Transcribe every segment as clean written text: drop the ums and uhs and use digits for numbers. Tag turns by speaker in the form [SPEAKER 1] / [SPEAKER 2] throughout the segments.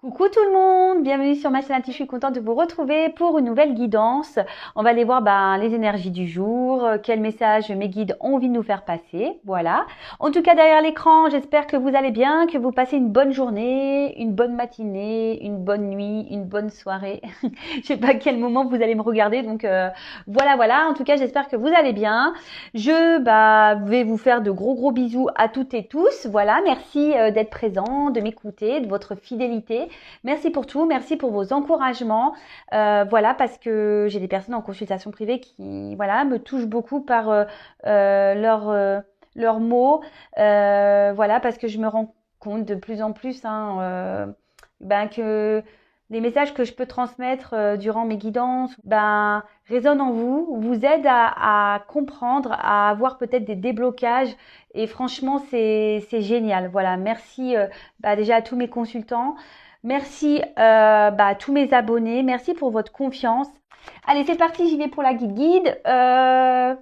[SPEAKER 1] Coucou tout le monde, bienvenue sur ma chaîne. Je suis contente de vous retrouver pour une nouvelle guidance. On va aller voir les énergies du jour, quel message mes guides ont envie de nous faire passer. Voilà. En tout cas, derrière l'écran, j'espère que vous allez bien, que vous passez une bonne journée, une bonne matinée, une bonne nuit, une bonne soirée. Je sais pas à quel moment vous allez me regarder, donc voilà. En tout cas, j'espère que vous allez bien. Je vais vous faire de gros bisous à toutes et tous. Voilà, merci d'être présent, de m'écouter, de votre fidélité. Merci pour tout, merci pour vos encouragements. Voilà, parce que j'ai des personnes en consultation privée qui, voilà, me touchent beaucoup par leurs mots. Voilà, parce que je me rends compte de plus en plus que les messages que je peux transmettre durant mes guidances résonnent en vous, vous aident à comprendre, à avoir peut-être des déblocages. Et franchement, c'est génial. Voilà, merci déjà à tous mes consultants. Merci à tous mes abonnés. Merci pour votre confiance. Allez, c'est parti, j'y vais pour la guide. Allez,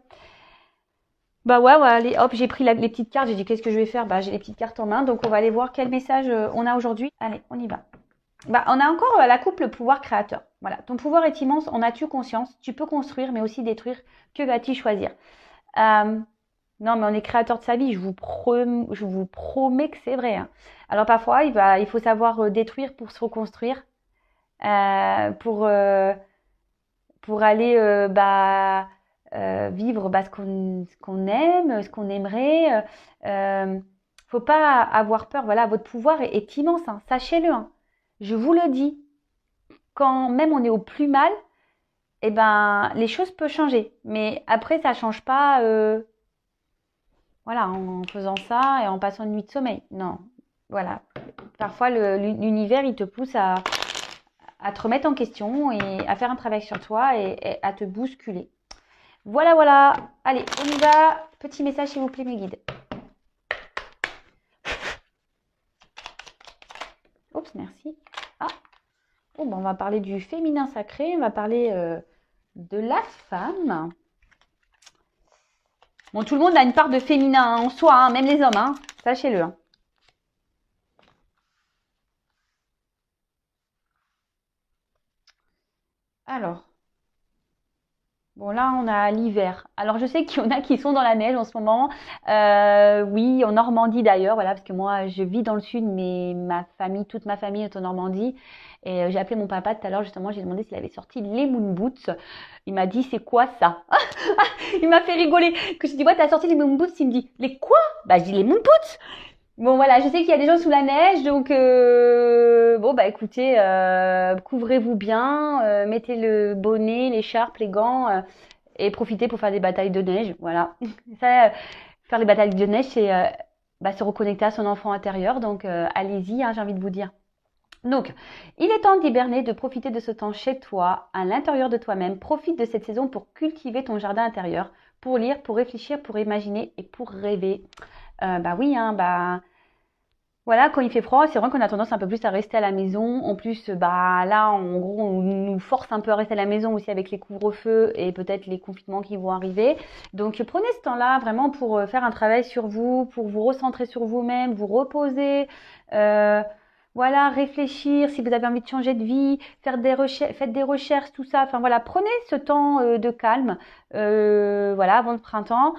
[SPEAKER 1] hop, j'ai pris les petites cartes. J'ai dit, qu'est-ce que je vais faire? J'ai les petites cartes en main. Donc, on va aller voir quel message on a aujourd'hui. Allez, on y va. On a encore la coupe, le pouvoir créateur. Voilà, ton pouvoir est immense. En as-tu conscience? Tu peux construire, mais aussi détruire. Que vas-tu choisir? Non, mais on est créateur de sa vie. Je vous promets que c'est vrai. Hein. Alors parfois, il faut savoir détruire pour se reconstruire, pour aller vivre ce qu'on aime, ce qu'on aimerait. Faut pas avoir peur. Voilà, votre pouvoir est immense. Hein. Sachez-le. Hein. Je vous le dis. Quand même on est au plus mal, les choses peuvent changer. Mais après, ça change pas. Voilà, en faisant ça et en passant une nuit de sommeil. Non, voilà. Parfois, l'univers, il te pousse à te remettre en question et à faire un travail sur toi et à te bousculer. Voilà. Allez, on y va. Petit message, s'il vous plaît, mes guides. Oups, merci. On va parler du féminin sacré. On va parler de la femme. Bon, tout le monde a une part de féminin en soi, même les hommes, sachez-le. Alors, bon là on a l'hiver. Alors je sais qu'il y en a qui sont dans la neige en ce moment. Oui, en Normandie d'ailleurs, voilà, parce que moi je vis dans le sud, mais toute ma famille est en Normandie. Et j'ai appelé mon papa tout à l'heure, justement, j'ai demandé s'il avait sorti les moon boots. Il m'a dit, c'est quoi ça? Il m'a fait rigoler. Que j'ai dit, ouais, t'as sorti les moon boots? Il me dit, les quoi? Je dis les moon boots. Bon voilà, je sais qu'il y a des gens sous la neige, donc écoutez, couvrez-vous bien, mettez le bonnet, l'écharpe, les gants et profitez pour faire des batailles de neige. Voilà, ça, faire les batailles de neige, c'est se reconnecter à son enfant intérieur. Donc allez-y, j'ai envie de vous dire. Donc, il est temps d'hiberner, de profiter de ce temps chez toi, à l'intérieur de toi-même. Profite de cette saison pour cultiver ton jardin intérieur, pour lire, pour réfléchir, pour imaginer et pour rêver. Voilà, quand il fait froid, c'est vrai qu'on a tendance un peu plus à rester à la maison. En plus, là, en gros, on nous force un peu à rester à la maison aussi avec les couvre-feux et peut-être les confinements qui vont arriver. Donc, prenez ce temps-là vraiment pour faire un travail sur vous, pour vous recentrer sur vous-même, vous reposer. Voilà, réfléchir si vous avez envie de changer de vie, faites des recherches, tout ça. Enfin voilà, prenez ce temps de calme, avant le printemps,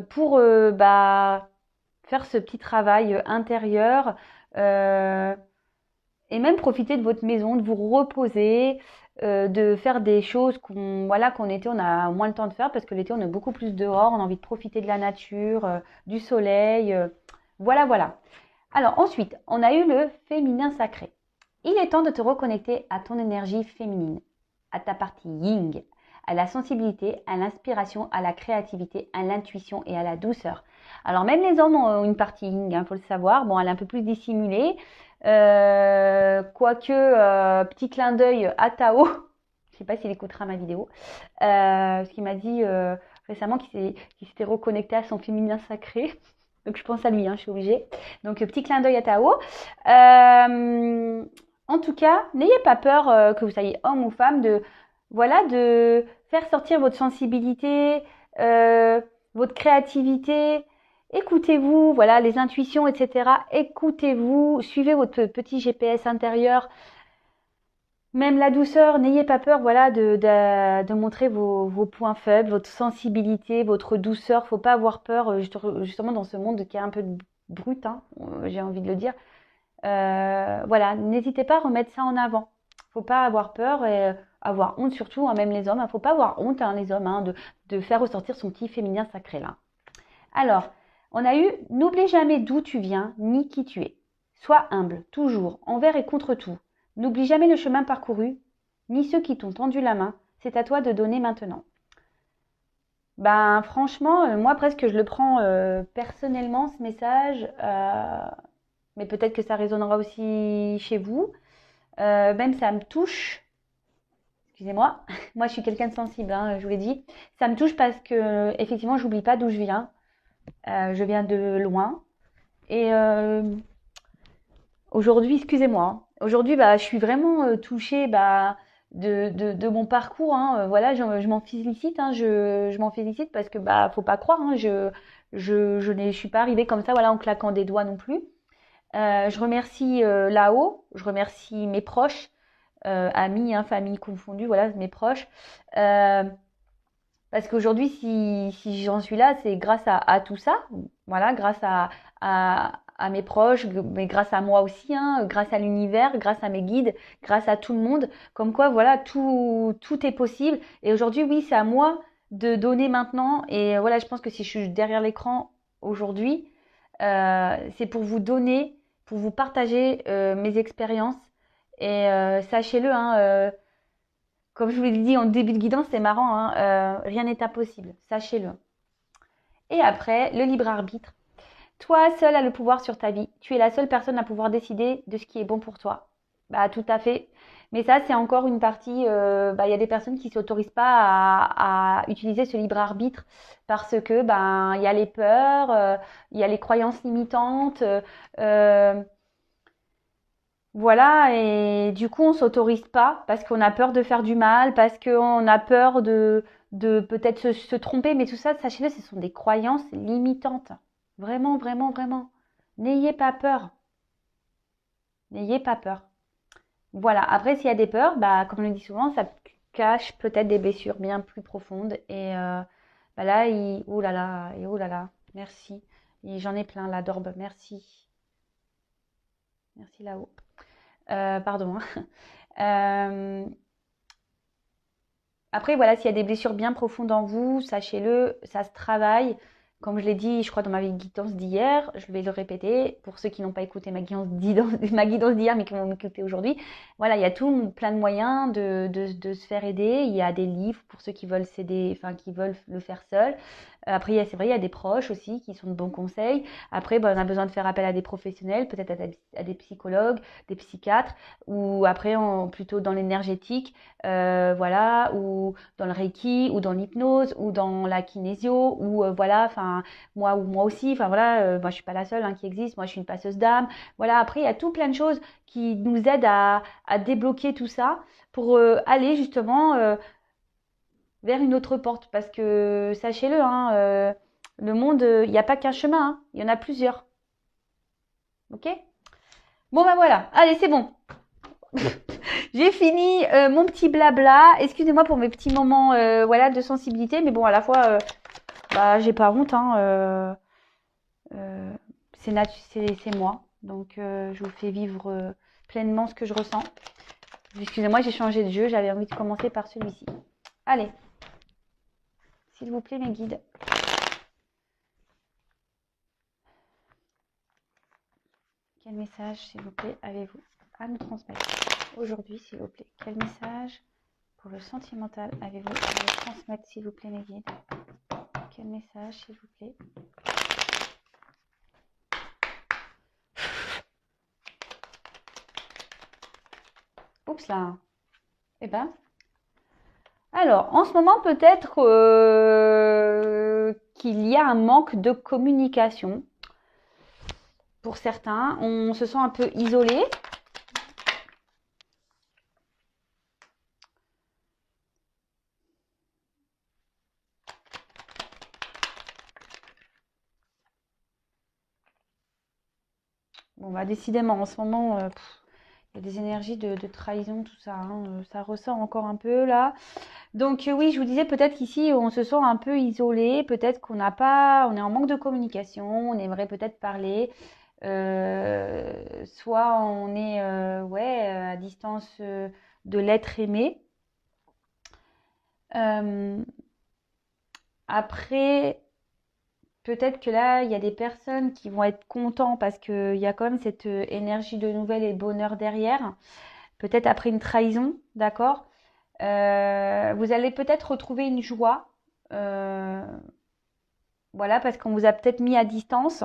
[SPEAKER 1] pour faire ce petit travail intérieur et même profiter de votre maison, de vous reposer, de faire des choses qu'on l'été on a moins le temps de faire parce que l'été on est beaucoup plus dehors, on a envie de profiter de la nature, du soleil, voilà. Alors ensuite, on a eu le féminin sacré. Il est temps de te reconnecter à ton énergie féminine, à ta partie yin, à la sensibilité, à l'inspiration, à la créativité, à l'intuition et à la douceur. Alors même les hommes ont une partie yin, faut le savoir. Bon, elle est un peu plus dissimulée. Quoique, petit clin d'œil à Tao. Je sais pas s'il écoutera ma vidéo. Parce qu'il m'a dit récemment qu'il s'était reconnecté à son féminin sacré. Donc je pense à lui, je suis obligée. Donc petit clin d'œil à Tao. En tout cas, n'ayez pas peur que vous soyez homme ou femme de faire sortir votre sensibilité, votre créativité écoutez-vous, voilà, les intuitions, etc. Écoutez-vous, suivez votre petit GPS intérieur. Même la douceur, n'ayez pas peur, voilà, de montrer vos points faibles, votre sensibilité, votre douceur. Faut pas avoir peur, justement, dans ce monde qui est un peu brut, hein, j'ai envie de le dire. Voilà, n'hésitez pas à remettre ça en avant. Faut pas avoir peur et avoir honte, surtout, hein, même les hommes. Faut pas avoir honte, hein, les hommes, hein, de faire ressortir son petit féminin sacré là. Alors, on a eu n'oublie jamais d'où tu viens ni qui tu es. Sois humble, toujours, envers et contre tout. N'oublie jamais le chemin parcouru, ni ceux qui t'ont tendu la main. C'est à toi de donner maintenant. Ben franchement, moi presque je le prends personnellement ce message, mais peut-être que ça résonnera aussi chez vous. Même ça me touche. Excusez-moi, moi je suis quelqu'un de sensible, hein, je vous l'ai dit. Ça me touche parce que effectivement, j'oublie pas d'où je viens. Je viens de loin. Et aujourd'hui, excusez-moi, hein, aujourd'hui, bah, je suis vraiment touchée bah, de mon parcours. Hein. Voilà, je m'en félicite. Hein, je m'en félicite parce que bah, faut pas croire. Hein, je suis pas arrivée comme ça, voilà, en claquant des doigts non plus. Je remercie là-haut, je remercie mes proches, amis, hein, famille confondue, voilà, mes proches. Euh, Parce qu'aujourd'hui, si j'en suis là, c'est grâce à tout ça, voilà, grâce à mes proches, mais grâce à moi aussi, hein, grâce à l'univers, grâce à mes guides, grâce à tout le monde. Comme quoi, voilà, tout est possible. Et aujourd'hui, oui, c'est à moi de donner maintenant. Et voilà, je pense que si je suis derrière l'écran aujourd'hui, c'est pour vous donner, pour vous partager mes expériences. Et sachez-le, hein, comme je vous l'ai dit en début de guidance, c'est marrant, hein, rien n'est impossible, sachez-le. Et après, le libre arbitre. Toi seul as le pouvoir sur ta vie. Tu es la seule personne à pouvoir décider de ce qui est bon pour toi. Bah tout à fait. Mais ça, c'est encore une partie. Bah, il y a des personnes qui s'autorisent pas à utiliser ce libre arbitre parce que ben il y a les peurs, il y a les croyances limitantes. Euh, Voilà, et du coup, on s'autorise pas parce qu'on a peur de faire du mal, parce qu'on a peur de peut-être se tromper, mais tout ça, sachez-le, ce sont des croyances limitantes. Vraiment, vraiment, vraiment. N'ayez pas peur. N'ayez pas peur. Voilà, après, s'il y a des peurs, bah, comme on le dit souvent, ça cache peut-être des blessures bien plus profondes. Et bah là, ouh là là, et ouh là là, merci. Et j'en ai plein là, d'orbes, merci. Merci là-haut. Pardon, hein. Euh, Après, voilà, s'il y a des blessures bien profondes en vous, sachez-le, ça se travaille. Comme je l'ai dit, je crois, dans ma guidance d'hier, je vais le répéter pour ceux qui n'ont pas écouté ma guidance d'hier, mais qui vont m'écouter aujourd'hui. Voilà, il y a plein de moyens de se faire aider. Il y a des livres pour ceux qui veulent s'aider, enfin, qui veulent le faire seuls. Après, c'est vrai, il y a des proches aussi qui sont de bons conseils. Après, ben, on a besoin de faire appel à des professionnels, peut-être à des psychologues, des psychiatres, ou après, plutôt dans l'énergétique, voilà, ou dans le Reiki, ou dans l'hypnose, ou dans la kinésio, ou voilà, enfin, moi aussi, enfin voilà, moi je suis pas la seule hein, qui existe, moi je suis une passeuse d'âme. Voilà, après, il y a tout plein de choses qui nous aident à débloquer tout ça pour aller justement vers une autre porte. Parce que sachez-le, hein, le monde, il n'y a pas qu'un chemin, hein, il y en a plusieurs. Ok? Bon, ben voilà, allez, c'est bon. J'ai fini mon petit blabla. Excusez-moi pour mes petits moments voilà, de sensibilité, mais bon, à la fois, bah, j'ai pas honte. Hein, euh, c'est moi. Donc, je vous fais vivre pleinement ce que je ressens. Excusez-moi, j'ai changé de jeu. J'avais envie de commencer par celui-ci. Allez, s'il vous plaît, mes guides. Quel message, s'il vous plaît, avez-vous à nous transmettre aujourd'hui, s'il vous plaît? Quel message pour le sentimental avez-vous à nous transmettre, s'il vous plaît, mes guides? Quel message, s'il vous plaît? Oups là. Eh ben. Alors, en ce moment, peut-être qu'il y a un manque de communication. Pour certains, on se sent un peu isolé. bah, décidément, en ce moment, il y a des énergies de trahison, tout ça, hein, ça ressort encore un peu là. Donc oui, je vous disais peut-être qu'ici, on se sent un peu isolé, peut-être qu'on n'a pas, on est en manque de communication, on aimerait peut-être parler. Soit on est ouais, à distance de l'être aimé. Euh, Après, peut-être que là, il y a des personnes qui vont être contents parce qu'il y a quand même cette énergie de nouvelle et de bonheur derrière. Peut-être après une trahison, d'accord? Vous allez peut-être retrouver une joie. euh, voilà, parce qu'on vous a peut-être mis à distance.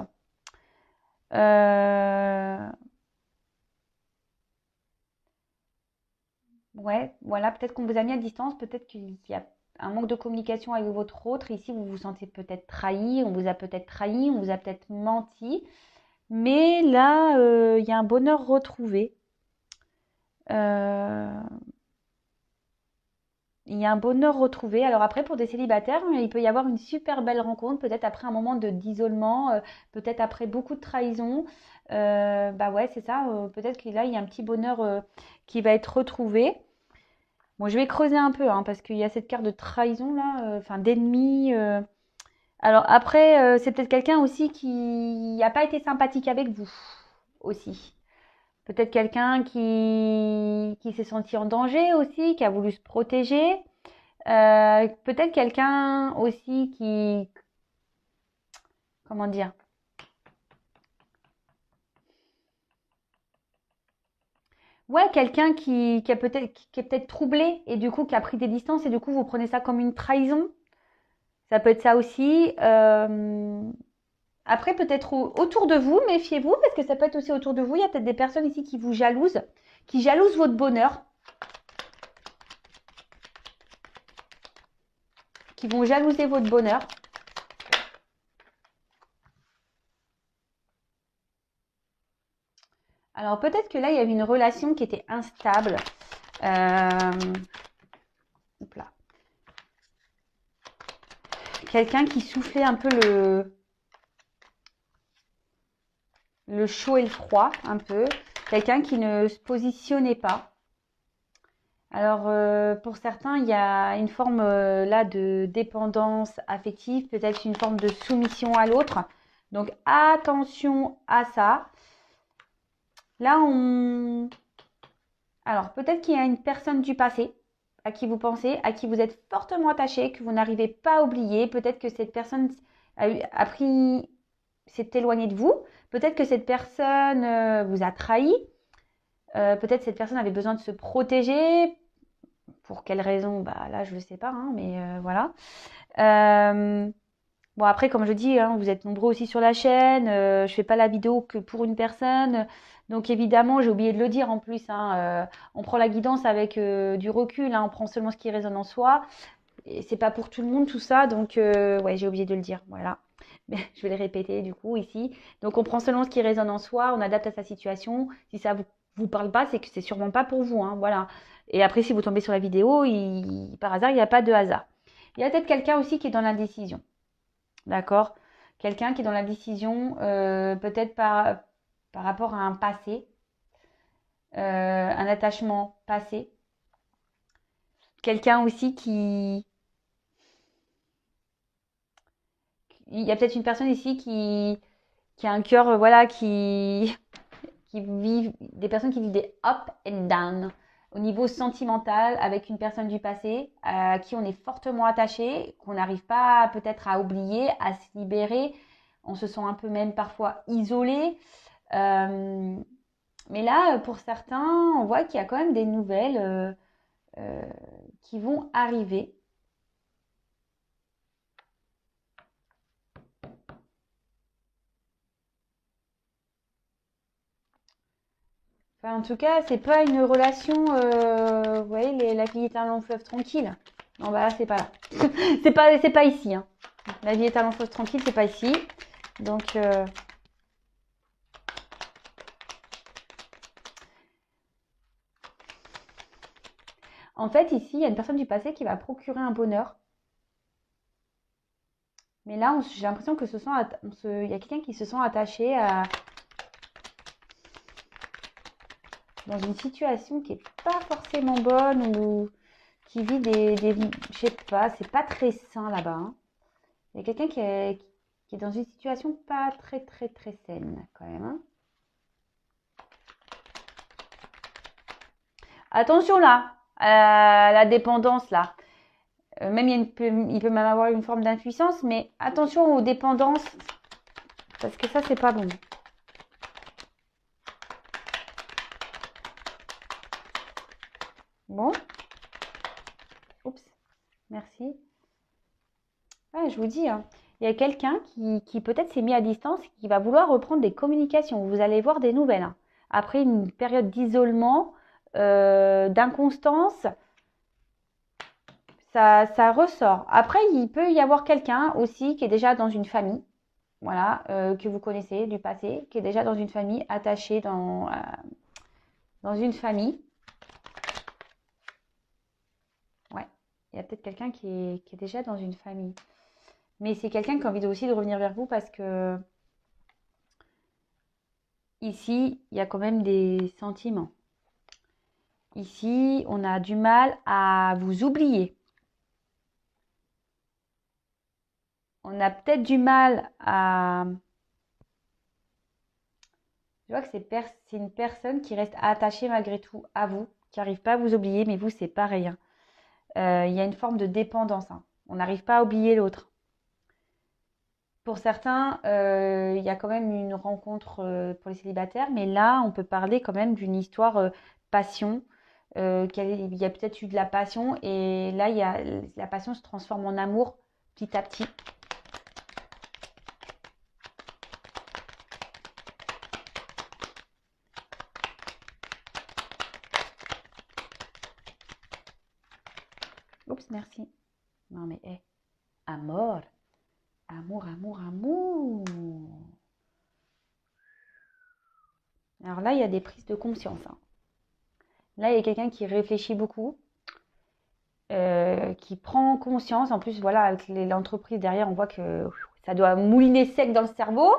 [SPEAKER 1] Euh, ouais, voilà, peut-être qu'on vous a mis à distance, peut-être qu'il y a un manque de communication avec votre autre. Ici, vous vous sentez peut-être trahi, on vous a peut-être trahi, on vous a peut-être menti. Mais là, il y a un bonheur retrouvé. Euh, il y a un bonheur retrouvé. Alors après, pour des célibataires, il peut y avoir une super belle rencontre, peut-être après un moment d'isolement, peut-être après beaucoup de trahison. Bah ouais, c'est ça. Peut-être que là, il y a un petit bonheur qui va être retrouvé. Bon, je vais creuser un peu, hein, parce qu'il y a cette carte de trahison là, enfin d'ennemi. Alors après, c'est peut-être quelqu'un aussi qui n'a pas été sympathique avec vous aussi. Peut-être quelqu'un qui s'est senti en danger aussi, qui a voulu se protéger. Peut-être quelqu'un aussi qui, comment dire, ouais, quelqu'un qui a peut-être, qui est peut-être troublé et du coup qui a pris des distances et du coup vous prenez ça comme une trahison. Ça peut être ça aussi. Après, peut-être autour de vous, méfiez-vous parce que ça peut être aussi autour de vous. Il y a peut-être des personnes ici qui vous jalousent, qui jalousent votre bonheur, qui vont jalouser votre bonheur. Alors peut-être que là, il y avait une relation qui était instable. Euh, là. Quelqu'un qui soufflait un peu le chaud et le froid, un peu. Quelqu'un qui ne se positionnait pas. Alors pour certains, il y a une forme là de dépendance affective, peut-être une forme de soumission à l'autre. Donc attention à ça. Là, alors peut-être qu'il y a une personne du passé à qui vous pensez, à qui vous êtes fortement attaché, que vous n'arrivez pas à oublier. Peut-être que cette personne s'est éloignée de vous. Peut-être que cette personne vous a trahi. Peut-être cette personne avait besoin de se protéger. Pour quelle raison? Bah là, je ne sais pas, hein, mais voilà. Bon, après, comme je dis, hein, vous êtes nombreux aussi sur la chaîne. Je fais pas la vidéo que pour une personne. Donc évidemment, j'ai oublié de le dire en plus, hein, on prend la guidance avec du recul, hein, on prend seulement ce qui résonne en soi. Et c'est pas pour tout le monde tout ça, donc ouais, j'ai oublié de le dire, voilà. Mais je vais le répéter du coup ici. Donc on prend seulement ce qui résonne en soi, on adapte à sa situation. Si ça vous parle pas, c'est que c'est sûrement pas pour vous, hein, voilà. Et après, si vous tombez sur la vidéo, par hasard, il n'y a pas de hasard. Il y a peut-être quelqu'un aussi qui est dans l'indécision. D'accord? Quelqu'un qui est dans la décision, peut-être par rapport à un passé, un attachement passé. Quelqu'un aussi il y a peut-être une personne ici qui a un cœur, voilà, qui vit, des personnes qui vivent des up and down au niveau sentimental avec une personne du passé à qui on est fortement attaché, qu'on n'arrive pas peut-être à oublier, à se libérer. On se sent un peu même parfois isolé. Euh, mais là, pour certains, on voit qu'il y a quand même des nouvelles euh, qui vont arriver. Enfin, en tout cas, c'est pas une relation, vous voyez, la vie est un long fleuve tranquille. Non, bah là, c'est pas là. C'est pas ici, hein. La vie est un long fleuve tranquille, c'est pas ici. Donc, en fait, ici, il y a une personne du passé qui va procurer un bonheur. Mais là, j'ai l'impression que il y a quelqu'un qui se sent attaché à. dans une situation qui est pas forcément bonne ou qui vit je sais pas, c'est pas très sain là-bas, hein. Il y a quelqu'un qui est dans une situation pas très très très saine quand même, hein. Attention là, à la dépendance là. Même il peut même avoir une forme d'impuissance, mais attention aux dépendances, parce que ça, c'est pas bon. Bon. Oups. Merci. Ah, je vous dis, hein, il y a quelqu'un qui peut-être s'est mis à distance, qui va vouloir reprendre des communications. Vous allez voir des nouvelles, hein. Après une période d'isolement, d'inconstance, ça ressort. Après, il peut y avoir quelqu'un aussi qui est déjà dans une famille, voilà, que vous connaissez du passé, qui est déjà dans une famille, attaché dans une famille. Ouais, il y a peut-être quelqu'un qui est déjà dans une famille. Mais c'est quelqu'un qui a envie aussi de revenir vers vous parce que ici, il y a quand même des sentiments. Ici, on a du mal à vous oublier. On a peut-être du mal à... Je vois que c'est une personne qui reste attachée malgré tout à vous, qui n'arrive pas à vous oublier, mais vous, c'est pareil, hein. Il y a une forme de dépendance, hein. On n'arrive pas à oublier l'autre. Pour certains, il y a quand même une rencontre pour les célibataires, mais là, on peut parler quand même d'une histoire passion. Il y a peut-être eu de la passion, et là, la passion se transforme en amour petit à petit. Oups, merci. Non, mais amour, amour, amour, amour. Alors là, il y a des prises de conscience, hein. Là, il y a quelqu'un qui réfléchit beaucoup, qui prend conscience. En plus, voilà, avec l'entreprise derrière, on voit que ça doit mouliner sec dans le cerveau.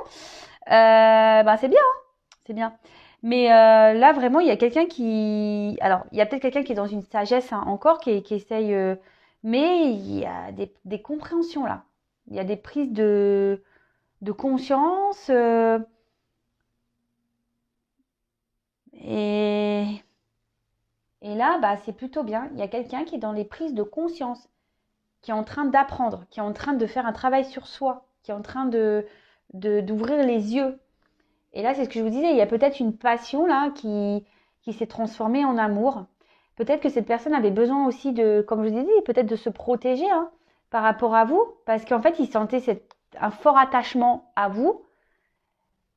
[SPEAKER 1] Ben c'est bien, hein, c'est bien. Mais là, vraiment, il y a quelqu'un qui... Alors, il y a peut-être quelqu'un qui est dans une sagesse, hein, encore, qui essaye... mais il y a des compréhensions là. Il y a des prises de conscience. Et, et là, bah, c'est plutôt bien. Il y a quelqu'un qui est dans les prises de conscience, qui est en train d'apprendre, qui est en train de faire un travail sur soi, qui est en train d'ouvrir les yeux. Et là, c'est ce que je vous disais, il y a peut-être une passion là qui s'est transformée en amour. Peut-être que cette personne avait besoin aussi de, comme je vous ai dit, peut-être de se protéger, hein, par rapport à vous, parce qu'en fait, il sentait un fort attachement à vous.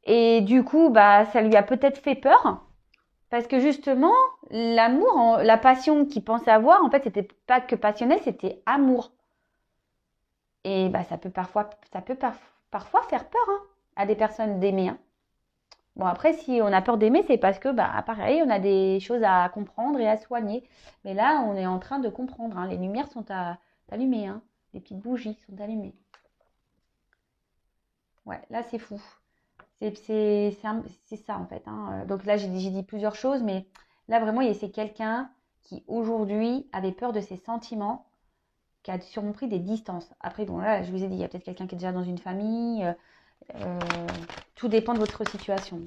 [SPEAKER 1] Et du coup, bah, ça lui a peut-être fait peur, parce que justement, l'amour, la passion qu'il pensait avoir, en fait, c'était pas que passionnel, c'était amour. Et bah, ça peut parfois faire peur, hein, à des personnes d'aimer, hein. Bon, après, si on a peur d'aimer, c'est parce que, bah, pareil, on a des choses à comprendre et à soigner. Mais là, on est en train de comprendre, hein. Les lumières sont allumées, hein. Les petites bougies sont allumées. Ouais, là, c'est fou. C'est ça, en fait, hein. Donc là, j'ai dit plusieurs choses, mais là, vraiment, c'est quelqu'un qui, aujourd'hui, avait peur de ses sentiments, qui a sûrement pris des distances. Après, bon, là, je vous ai dit, il y a peut-être quelqu'un qui est déjà dans une famille. Euh, Tout dépend de votre situation.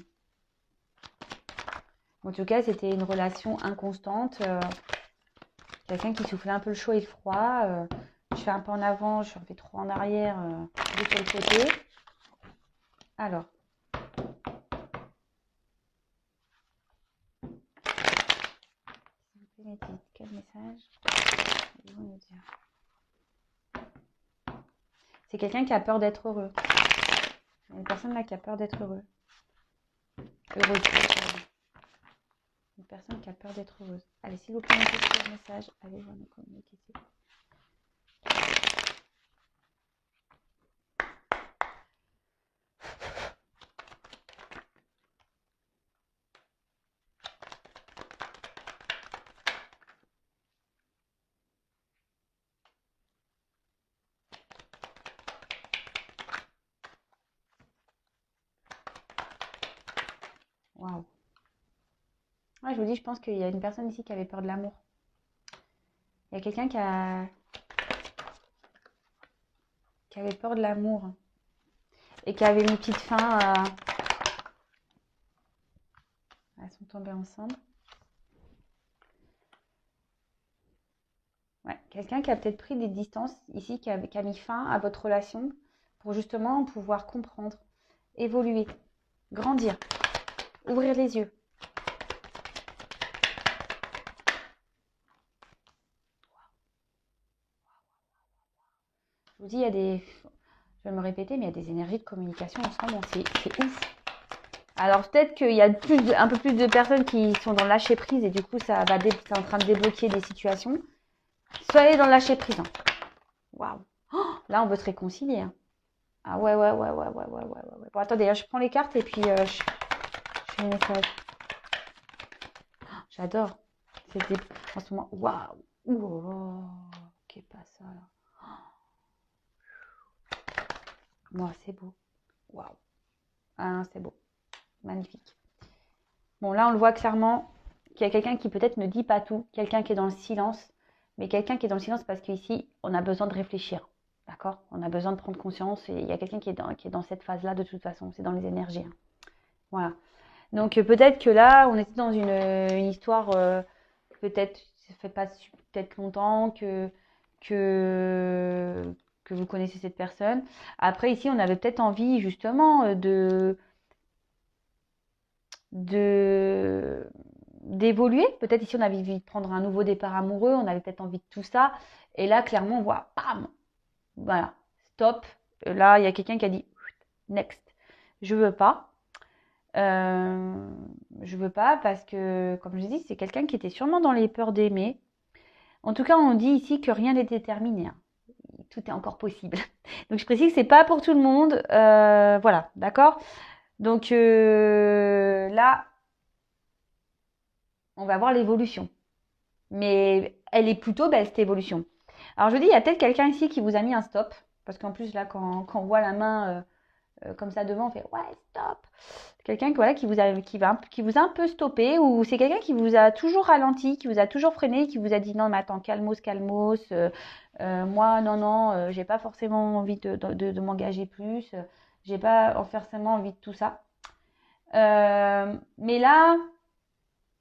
[SPEAKER 1] En tout cas, c'était une relation inconstante. Quelqu'un qui soufflait un peu le chaud et le froid. Je fais un pas en avant, je fais trois en arrière, deux sur le côté. Alors, s'il vous plaît, quel message allez-vous me dire? C'est quelqu'un qui a peur d'être heureux. Il y a une personne là qui a peur d'être heureux. Heureuse. Une personne qui a peur d'être heureuse. Allez, s'il vous plaît, mettez quel message allez-vous me communiquer. Waouh. Ouais, je vous dis, je pense qu'il y a une personne ici qui avait peur de l'amour. Il y a quelqu'un qui avait peur de l'amour et qui avait mis petite fin à... Elles sont tombées ensemble. Ouais, quelqu'un qui a peut-être pris des distances ici, qui a mis fin à votre relation pour justement pouvoir comprendre, évoluer, grandir, ouvrir les yeux. Je vous dis, il y a des... Je vais me répéter, mais il y a des énergies de communication en ce moment. C'est ouf. Alors peut-être qu'il y a un peu plus de personnes qui sont dans le lâcher prise et du coup, c'est en train de débloquer des situations. Soyez dans le lâcher prise. Hein. Waouh. Oh, là, on veut se réconcilier. Hein. Ah ouais. Bon, attendez, je prends les cartes et puis je fais le message. Oh, j'adore. C'était en ce moment. Waouh. Oh, qu'est pas ça là. Moi, c'est beau. Waouh. Ah, c'est beau. Magnifique. Bon, là, on le voit clairement qu'il y a quelqu'un qui peut-être ne dit pas tout, quelqu'un qui est dans le silence, mais quelqu'un qui est dans le silence parce qu'ici, on a besoin de réfléchir. D'accord? On a besoin de prendre conscience et il y a quelqu'un qui est dans cette phase-là de toute façon, c'est dans les énergies. Hein. Voilà. Donc, peut-être que là, on était dans une histoire, peut-être, ça fait pas peut-être longtemps que vous connaissez cette personne. Après, ici, on avait peut-être envie justement de d'évoluer. Peut-être ici, on avait envie de prendre un nouveau départ amoureux, on avait peut-être envie de tout ça. Et là, clairement, on voit, bam, voilà, stop. Là, il y a quelqu'un qui a dit, next, je veux pas. Je veux pas parce que, comme je dis, c'est quelqu'un qui était sûrement dans les peurs d'aimer. En tout cas, on dit ici que rien n'est déterminé. Hein. Tout est encore possible. Donc, je précise que c'est pas pour tout le monde. Voilà, d'accord? Donc là, on va voir l'évolution. Mais elle est plutôt belle, cette évolution. Alors, je dis, il y a peut-être quelqu'un ici qui vous a mis un stop. Parce qu'en plus, là, quand on voit la main comme ça devant, on fait ouais, stop. Quelqu'un voilà, qui vous a un peu stoppé. Ou c'est quelqu'un qui vous a toujours ralenti, qui vous a toujours freiné, qui vous a dit non, mais attends, calmos, calmos. Moi, non, j'ai pas forcément envie de m'engager plus. J'ai pas forcément envie de tout ça. Mais là,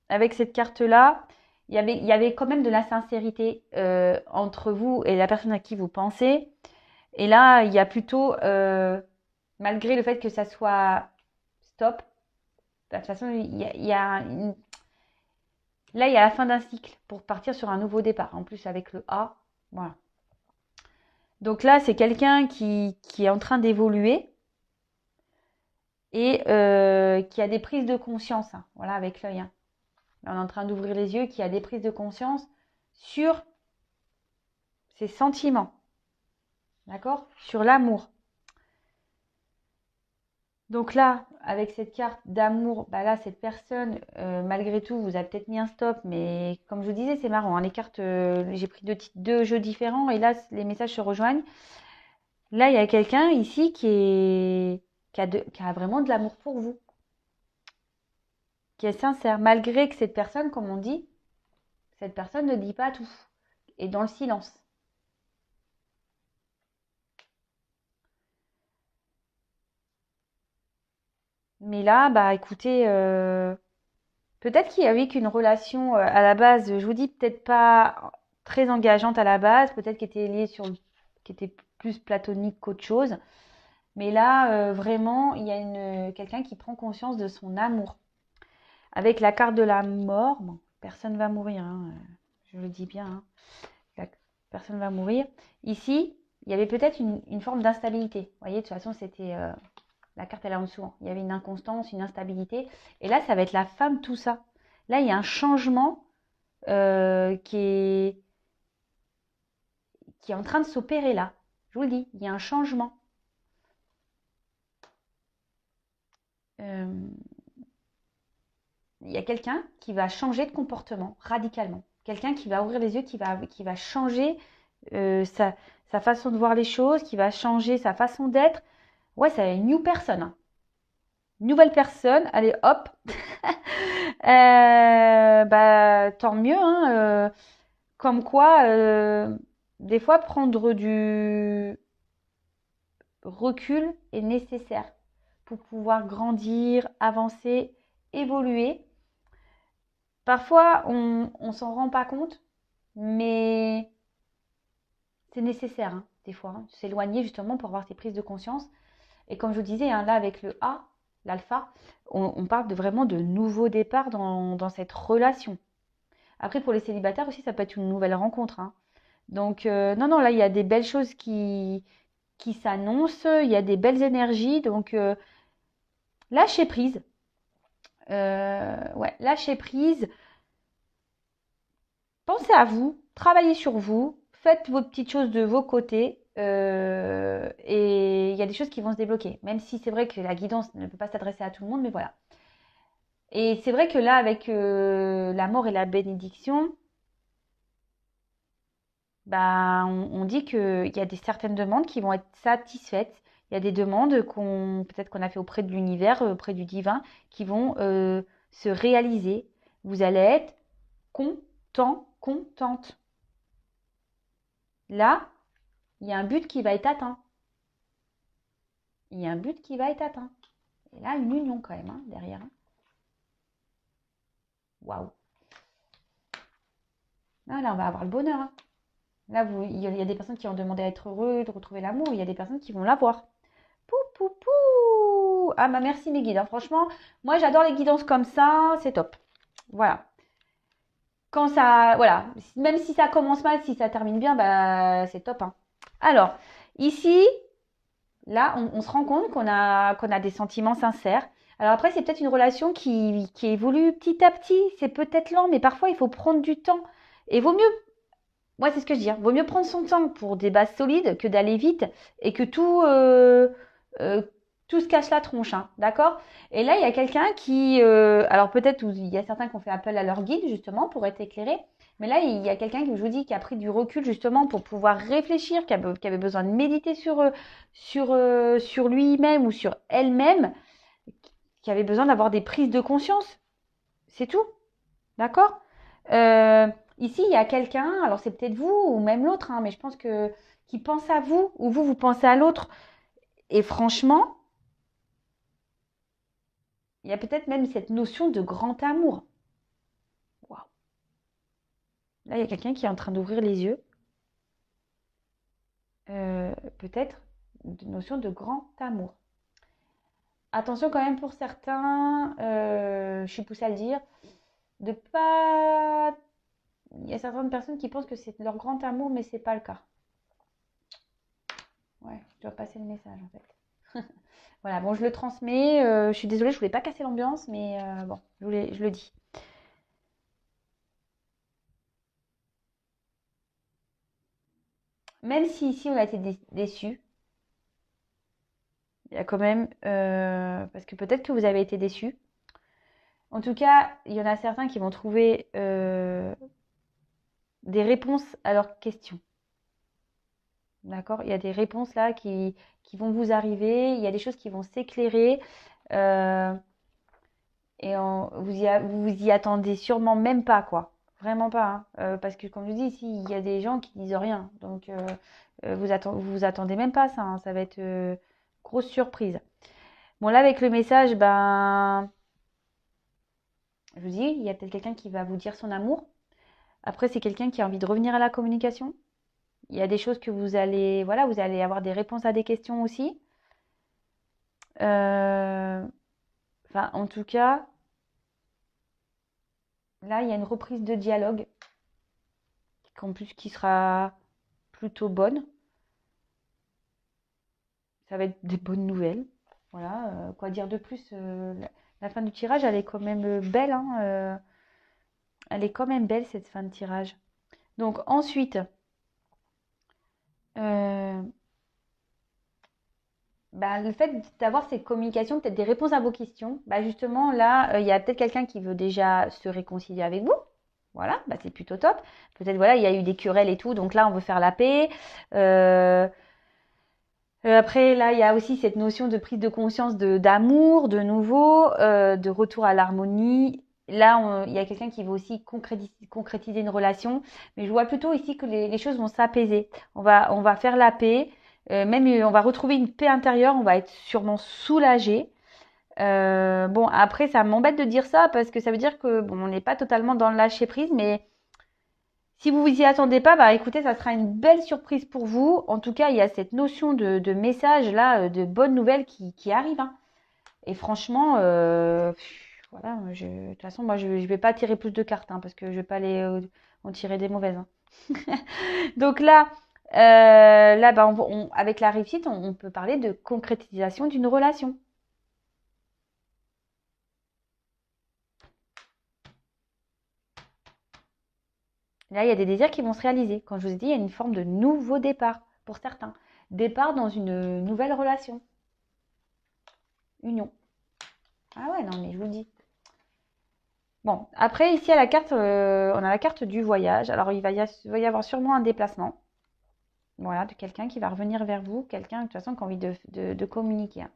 [SPEAKER 1] avec cette carte-là, il y avait quand même de la sincérité entre vous et la personne à qui vous pensez. Et là, il y a plutôt, malgré le fait que ça soit stop, de toute façon, là, il y a la fin d'un cycle pour partir sur un nouveau départ. En plus, avec le A, voilà. Donc là, c'est quelqu'un qui est en train d'évoluer et qui a des prises de conscience. Hein, voilà, avec l'œil. Hein. On est en train d'ouvrir les yeux, qui a des prises de conscience sur ses sentiments. D'accord? Sur l'amour. Donc là, avec cette carte d'amour, bah là, cette personne, malgré tout, vous a peut-être mis un stop, mais comme je vous disais, c'est marrant. Hein, les cartes, j'ai pris deux jeux différents et là, les messages se rejoignent. Là, il y a quelqu'un ici qui a vraiment de l'amour pour vous, qui est sincère, malgré que cette personne, comme on dit, cette personne ne dit pas tout, est dans le silence. Mais là, bah écoutez, peut-être qu'il y avait qu'une relation à la base, je vous dis peut-être pas très engageante à la base, peut-être qui était plus platonique qu'autre chose. Mais là, vraiment, il y a quelqu'un qui prend conscience de son amour. Avec la carte de la mort, bon, personne va mourir, hein, je le dis bien, hein, personne va mourir. Ici, il y avait peut-être une forme d'instabilité. Vous voyez, de toute façon, c'était la carte elle est en dessous. Hein. Il y avait une inconstance, une instabilité. Et là, ça va être la femme, tout ça. Là, il y a un changement qui est en train de s'opérer là. Je vous le dis, il y a un changement. Il y a quelqu'un qui va changer de comportement radicalement. Quelqu'un qui va ouvrir les yeux, qui va changer sa façon de voir les choses, qui va changer sa façon d'être. Ouais, c'est une new personne. Hein. Nouvelle personne, allez hop. bah, tant mieux, hein, comme quoi, des fois, prendre du recul est nécessaire pour pouvoir grandir, avancer, évoluer. Parfois, on s'en rend pas compte, mais c'est nécessaire, hein, des fois, hein, s'éloigner justement pour avoir ces prises de conscience. Et comme je vous disais, hein, là, avec le A, l'alpha, on parle vraiment de nouveau départ dans cette relation. Après, pour les célibataires aussi, ça peut être une nouvelle rencontre, hein. Donc, non, non, là, il y a des belles choses qui s'annoncent, il y a des belles énergies. Donc, lâchez prise. Ouais, lâchez prise. Pensez à vous, travaillez sur vous, faites vos petites choses de vos côtés. Et il y a des choses qui vont se débloquer. Même si c'est vrai que la guidance ne peut pas s'adresser à tout le monde, mais voilà. Et c'est vrai que là, avec la mort et la bénédiction, bah, on dit qu'il y a certaines demandes qui vont être satisfaites. Il y a des demandes peut-être qu'on a fait auprès de l'univers, auprès du divin, qui vont se réaliser. Vous allez être content, contente. Là, il y a un but qui va être atteint. Il y a un but qui va être atteint. Et là, une union quand même, hein, derrière, hein. Waouh. Là, on va avoir le bonheur, hein. Là, il y a des personnes qui ont demandé à être heureux, de retrouver l'amour. Il y a des personnes qui vont l'avoir. Pou, pou, pou. Ah, bah merci mes guides, hein. Franchement, moi, j'adore les guidances comme ça. C'est top. Voilà. Quand ça, voilà. Même si ça commence mal, si ça termine bien, bah, c'est top, hein. Alors, ici, là, on se rend compte qu'on a des sentiments sincères. Alors après, c'est peut-être une relation qui évolue petit à petit. C'est peut-être lent, mais parfois, il faut prendre du temps. Et vaut mieux, moi, c'est ce que je dis, hein, vaut mieux prendre son temps pour des bases solides que d'aller vite et que euh, tout se cache la tronche, hein, d'accord? Et là, il y a quelqu'un alors peut-être il y a certains qui ont fait appel à leur guide justement pour être éclairés, mais là, il y a quelqu'un qui, je vous dis, qui a pris du recul justement pour pouvoir réfléchir, qui avait besoin de méditer sur lui-même ou sur elle-même, qui avait besoin d'avoir des prises de conscience. C'est tout, d'accord? Euh, Ici, il y a quelqu'un, alors c'est peut-être vous ou même l'autre, hein, mais je pense que qui pense à vous ou vous pensez à l'autre. Et franchement, il y a peut-être même cette notion de grand amour. Waouh. Là, il y a quelqu'un qui est en train d'ouvrir les yeux. Peut-être une notion de grand amour. Attention quand même pour certains, je suis poussée à le dire, de pas. Il y a certaines personnes qui pensent que c'est leur grand amour, mais c'est pas le cas. Ouais, je dois passer le message en fait. Voilà, bon, je le transmets. Je suis désolée, je voulais pas casser l'ambiance, mais bon, je le dis. Même si ici on a été déçus, il y a quand même, parce que peut-être que vous avez été déçus. En tout cas, il y en a certains qui vont trouver des réponses à leurs questions. D'accord? Il y a des réponses là qui vont vous arriver. Il y a des choses qui vont s'éclairer. euh, et vous vous y attendez sûrement même pas, quoi. Vraiment pas, hein. Parce que comme je dis, ici, il y a des gens qui disent rien. Donc, vous attendez même pas ça, hein. Ça va être grosse surprise. Bon, là, avec le message, ben, je vous dis, il y a peut-être quelqu'un qui va vous dire son amour. Après, c'est quelqu'un qui a envie de revenir à la communication. Il y a des choses que voilà, vous allez avoir des réponses à des questions aussi. Enfin, en tout cas, là, il y a une reprise de dialogue, en plus qui sera plutôt bonne. Ça va être des bonnes nouvelles. Voilà, quoi dire de plus, la fin du tirage, elle est quand même belle, hein, elle est quand même belle cette fin de tirage. Donc ensuite, euh, bah, le fait d'avoir cette communication, peut-être des réponses à vos questions, bah, justement là, il y a peut-être quelqu'un qui veut déjà se réconcilier avec vous. Voilà, bah, c'est plutôt top. Peut-être voilà, il y a eu des querelles et tout, donc là on veut faire la paix. Euh, Après, là, il y a aussi cette notion de prise de conscience d'amour, de nouveau, de retour à l'harmonie. là, il y a quelqu'un qui veut aussi concrétiser une relation, mais je vois plutôt ici que les choses vont s'apaiser. On va faire la paix, même on va retrouver une paix intérieure, on va être sûrement soulagé. Bon, après, ça m'embête de dire ça parce que ça veut dire que bon, on n'est pas totalement dans le lâcher prise, mais si vous vous y attendez pas, bah écoutez, ça sera une belle surprise pour vous. En tout cas, il y a cette notion de message là, de bonnes nouvelles qui arrive, hein. Et franchement, voilà, de toute façon, moi, je vais pas tirer plus de cartes, hein, parce que je vais pas aller en tirer des mauvaises, hein. Donc là, bah, avec la réussite, on peut parler de concrétisation d'une relation. Là, il y a des désirs qui vont se réaliser. Quand je vous ai dit, il y a une forme de nouveau départ pour certains. Départ dans une nouvelle relation. Union. Ah ouais, non, mais je vous le dis. Bon, après, ici, à la carte, on a la carte du voyage. Alors, va y avoir sûrement un déplacement. Voilà, de quelqu'un qui va revenir vers vous. Quelqu'un, de toute façon, qui a envie de communiquer, hein.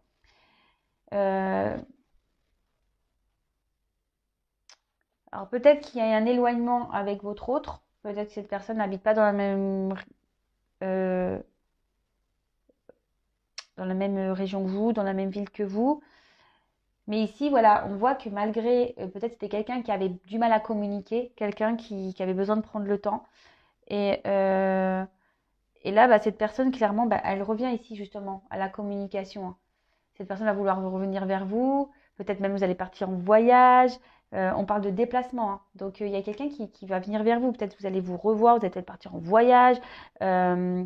[SPEAKER 1] Euh, alors, peut-être qu'il y a un éloignement avec votre autre. Peut-être que cette personne n'habite pas euh, dans la même région que vous, dans la même ville que vous. Mais ici, voilà, on voit que malgré, peut-être c'était quelqu'un qui avait du mal à communiquer, quelqu'un qui avait besoin de prendre le temps. Et, euh, et là, bah, cette personne, clairement, bah, elle revient ici justement à la communication, hein. Cette personne va vouloir revenir vers vous. Peut-être même vous allez partir en voyage. On parle de déplacement, hein. Donc, il y a quelqu'un qui va venir vers vous. Peut-être vous allez vous revoir, vous allez peut-être partir en voyage. Euh,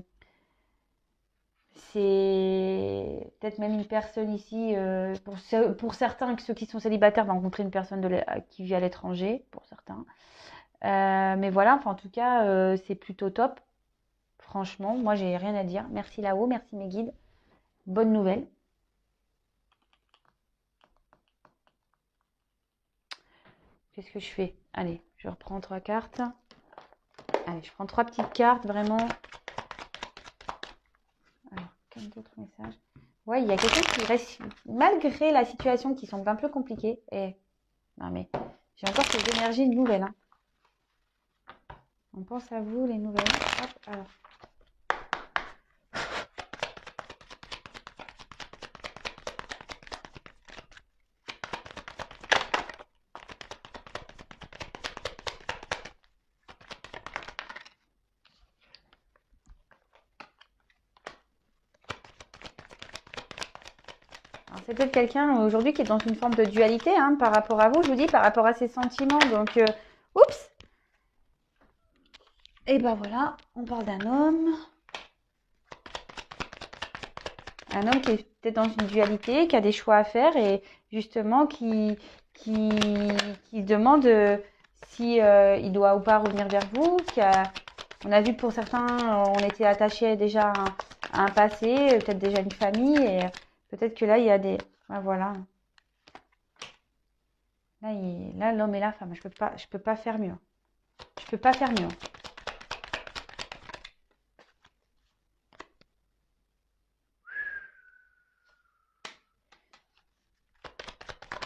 [SPEAKER 1] c'est peut-être même une personne ici, pour certains, ceux qui sont célibataires, vont rencontrer une personne qui vit à l'étranger, pour certains. Mais voilà, enfin, en tout cas, c'est plutôt top. Franchement, moi, j'ai rien à dire. Merci là-haut, merci mes guides. Bonne nouvelle. Qu'est-ce que je fais? Allez, je reprends 3 cartes. Allez, je prends 3 petites cartes, vraiment. Alors, quel autre message? Ouais, il y a quelqu'un qui reste, malgré la situation qui semble un peu compliquée. Et non, mais j'ai encore ces énergies nouvelles, hein. On pense à vous, les nouvelles. Hop, alors. C'est peut-être quelqu'un aujourd'hui qui est dans une forme de dualité, hein, par rapport à vous, je vous dis, par rapport à ses sentiments. Donc, oups! Et ben voilà, on parle d'un homme. Un homme qui est peut-être dans une dualité, qui a des choix à faire et justement qui, qui se demande si il doit ou pas revenir vers vous. On a vu que pour certains, on était attaché déjà à un passé, peut-être déjà une famille et peut-être que là, il y a des... Ah, voilà. Là, l'homme et la femme, je peux pas faire mieux. Je peux pas faire mieux.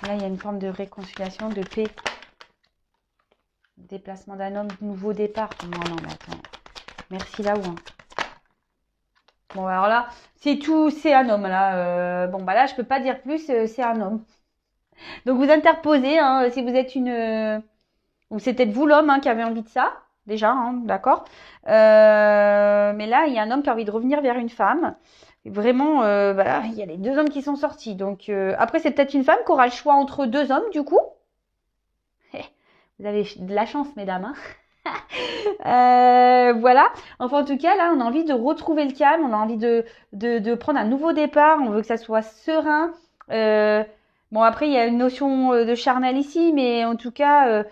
[SPEAKER 1] Là, il y a une forme de réconciliation, de paix. Déplacement d'un homme, nouveau départ. Non, non, mais attends. Merci là-haut, hein. Bon, alors là, c'est tout, c'est un homme, là. Bon, bah là, je peux pas dire plus, c'est un homme. Donc, vous interposez, hein, si vous êtes ou c'est peut-être vous l'homme, hein, qui avez envie de ça, déjà, hein, d'accord. Mais là, il y a un homme qui a envie de revenir vers une femme. Et vraiment, voilà, il y a les 2 hommes qui sont sortis. Donc, après, c'est peut-être une femme qui aura le choix entre 2 hommes, du coup. Vous avez de la chance, mesdames, hein. Voilà. Enfin, en tout cas, là, on a envie de retrouver le calme, on a envie de prendre un nouveau départ, on veut que ça soit serein. Bon, après, il y a une notion de charnel ici, mais en tout cas,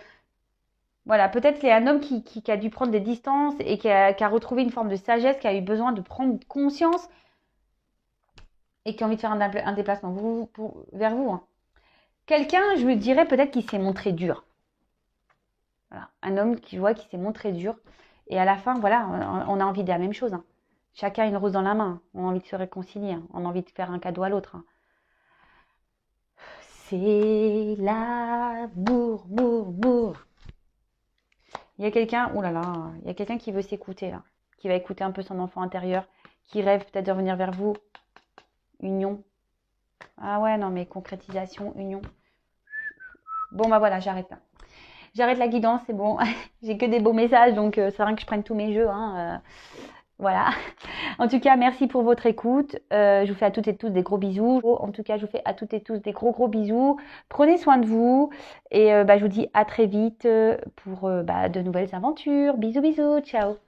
[SPEAKER 1] voilà, peut-être qu'il y a un homme qui a dû prendre des distances et qui a retrouvé une forme de sagesse, qui a eu besoin de prendre conscience et qui a envie de faire un déplacement vers vous, hein. Quelqu'un, je me dirais peut-être qu'il s'est montré dur. Voilà. Un homme qui voit qui s'est montré dur. Et à la fin, voilà, on a envie de la même chose, hein. Chacun a une rose dans la main. On a envie de se réconcilier, hein. On a envie de faire un cadeau à l'autre, hein. C'est l'amour, mour. Il y a quelqu'un, oh là là, il y a quelqu'un qui veut s'écouter là, qui va écouter un peu son enfant intérieur, qui rêve peut-être de revenir vers vous. Union. Ah ouais, non mais concrétisation, union. Bon bah voilà, j'arrête là. J'arrête la guidance, c'est bon. J'ai que des beaux messages, donc ça sert à rien que je prenne tous mes jeux. Hein, voilà. En tout cas, merci pour votre écoute. Je vous fais à toutes et tous des gros bisous. En tout cas, je vous fais à toutes et tous des gros bisous. Prenez soin de vous. Et je vous dis à très vite pour de nouvelles aventures. Bisous, bisous. Ciao.